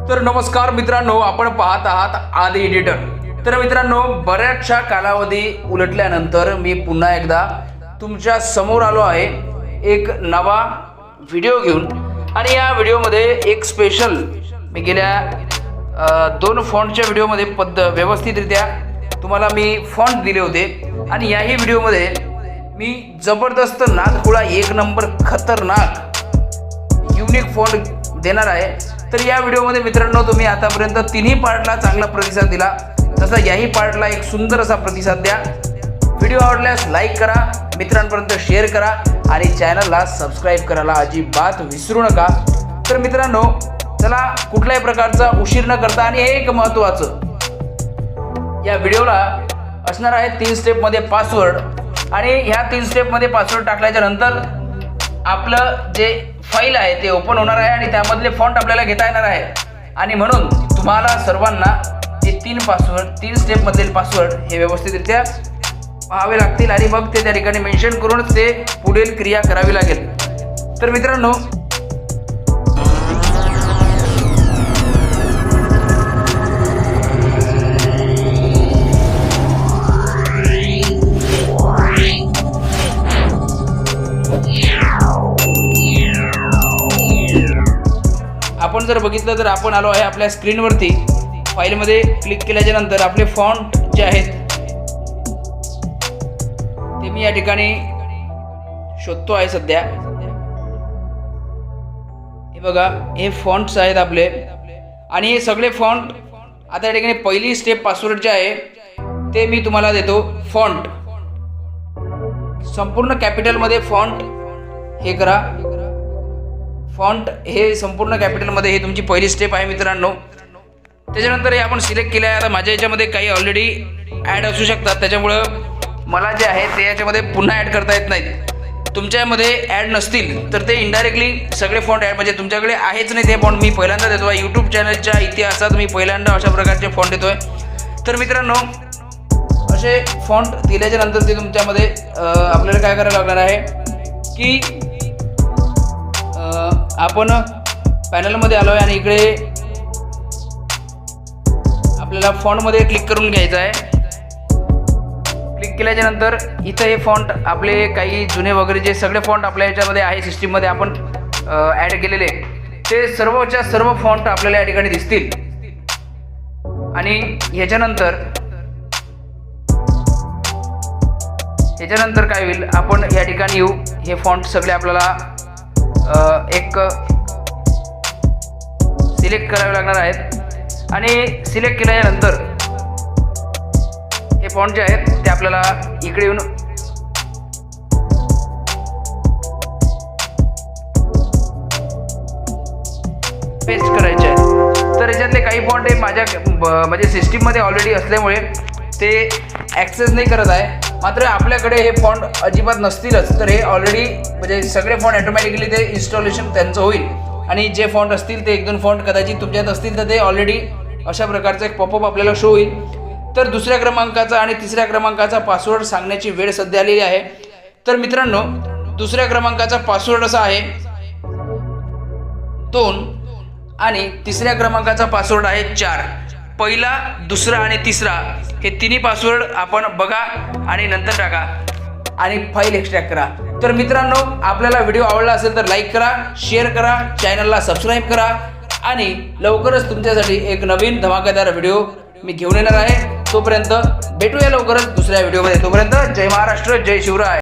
तर नमस्कार मित्रांनो, आपण पाहत आहात आदी एडिटर। तर मित्रांनो, बऱ्याचशा कालावधी उलटल्यानंतर मी पुन्हा एकदा तुमच्या समोर आलो आहे एक नवा व्हिडिओ घेऊन। आणि या व्हिडिओमध्ये एक स्पेशल मी गेल्या 2 फॉन्टच्या व्हिडिओमध्ये व्यवस्थितरित्या तुम्हाला मी फॉन्ट दिले होते आणि याही व्हिडिओमध्ये मी जबरदस्त नादखुळा एक नंबर खतरनाक युनिक फॉन्ट देणार आहे। तर या व्हिडिओमध्ये मित्रांनो, तुम्ही आतापर्यंत तिन्ही पार्टला चांगला प्रतिसाद दिला, तसा याही पार्टला एक सुंदर असा प्रतिसाद द्या। व्हिडिओ आवडल्यास लाईक करा, मित्रांपर्यंत शेअर करा आणि चॅनलला सबस्क्राईब करायला अजिबात विसरू नका। तर मित्रांनो, चला कुठल्याही प्रकारचा उशीर न करता, आणि हे एक महत्त्वाचं, या व्हिडिओला असणार आहे 3 स्टेपमध्ये पासवर्ड। आणि ह्या 3 स्टेपमध्ये पासवर्ड टाकल्याच्या नंतर आपलं जे फाईल आहे ते ओपन होणार आहे आणि त्यामधले फॉन्ट आपल्याला घेता येणार आहे। आणि म्हणून तुम्हाला सर्वांना हे 3 स्टेपमधील पासवर्ड हे व्यवस्थितरित्या पाहावे लागतील आणि मग ते त्या ठिकाणी मेन्शन करूनच ते पुढील क्रिया करावी लागेल। तर मित्रांनो, आपण जर बघितलं तर आपण आलो आहे आपल्या स्क्रीनवरती। फाईलमध्ये क्लिक केल्याच्या नंतर आपले फॉन्ट जे आहेत ते मी या ठिकाणी शोधतो आहे सध्या। हे बघा, हे फॉन्ट्स आहेत आपले आणि हे सगळे फॉन्ट आता या ठिकाणी पहिली स्टेप पासवर्ड जे आहे ते मी तुम्हाला देतो। फॉन्ट संपूर्ण कॅपिटलमध्ये फॉन्ट हे करा। फॉन्ट हे संपूर्ण कॅपिटलमध्ये हे तुमची पहिली स्टेप आहे मित्रांनो। त्याच्यानंतर हे आपण सिलेक्ट केलं आहे। आता माझ्या याच्यामध्ये काही ऑलरेडी ॲड असू शकतात, त्याच्यामुळं मला जे आहे ते याच्यामध्ये पुन्हा ॲड करता येत नाहीत। तुमच्यामध्ये ॲड नसतील तर ते इनडायरेक्टली सगळे फॉन्ट ॲड, म्हणजे तुमच्याकडे आहेच नाही ते फॉन्ट मी पहिल्यांदा देतो आहे। यूट्यूब चॅनलच्या इतिहासात मी पहिल्यांदा अशा प्रकारचे फॉन्ट देतो आहे। तर मित्रांनो, असे फॉन्ट दिल्याच्या नंतर ते तुमच्यामध्ये आपल्याला काय करायला लागणार आहे की आपण पॅनलमध्ये आलो आहे आणि इकडे आपल्याला फॉन्टमध्ये क्लिक करून घ्यायचं आहे। क्लिक केल्याच्या नंतर इथं हे फॉन्ट आपले काही जुने वगैरे जे सगळे फॉन्ट आपल्या याच्यामध्ये आहे सिस्टीममध्ये आपण ॲड केलेले, ते सर्वच्या सर्व फॉन्ट आपल्याला या ठिकाणी दिसतील। आणि ह्याच्यानंतर काय होईल, आपण या ठिकाणी येऊ, हे फॉन्ट सगळे आपल्याला एक सिलेक्ट करावे लागणार आहेत। आणि सिलेक्ट केल्यानंतर हे फॉन्ट जे आहेत ते आपल्याला इकडे येऊन पेस्ट करायचे आहेत। तर याच्यातले काही फॉन्ट हे माझ्या म्हणजे सिस्टीममध्ये ऑलरेडी असल्यामुळे ते ॲक्सेस नाही करत आहे। मात्र आपल्याकडे हे फॉन्ट अजिबात नसतीलच, तर हे ऑलरेडी म्हणजे सगळे फॉन्ट ऑटोमॅटिकली ते इन्स्टॉलेशन त्यांचं होईल। आणि जे फॉन्ट असतील ते 1-2 फॉन्ट कदाचित तुमच्यात असतील तर ते ऑलरेडी अशा प्रकारचा एक पॉपअप आपल्याला शो होईल। तर 2ऱ्या क्रमांकाचा आणि 3ऱ्या क्रमांकाचा पासवर्ड सांगण्याची वेळ सध्या आलेली आहे। तर मित्रांनो, 2ऱ्या क्रमांकाचा पासवर्ड असा आहे 2 आणि 3ऱ्या क्रमांकाचा पासवर्ड आहे 4। पहिला, 2रा आणि 3रा हे तिन्ही पासवर्ड आपण बघा आणि नंतर टाका आणि फाईल एक्स्ट्रॅक्ट करा। तर मित्रांनो, आपल्याला व्हिडिओ आवडला असेल तर लाईक करा, शेअर करा, चॅनलला सबस्क्राईब करा आणि लवकरच तुमच्यासाठी एक नवीन धमाकेदार व्हिडिओ मी घेऊन येणार आहे। तोपर्यंत भेटूया लवकरच दुसऱ्या व्हिडिओमध्ये। तोपर्यंत जय महाराष्ट्र, जय शिवराय।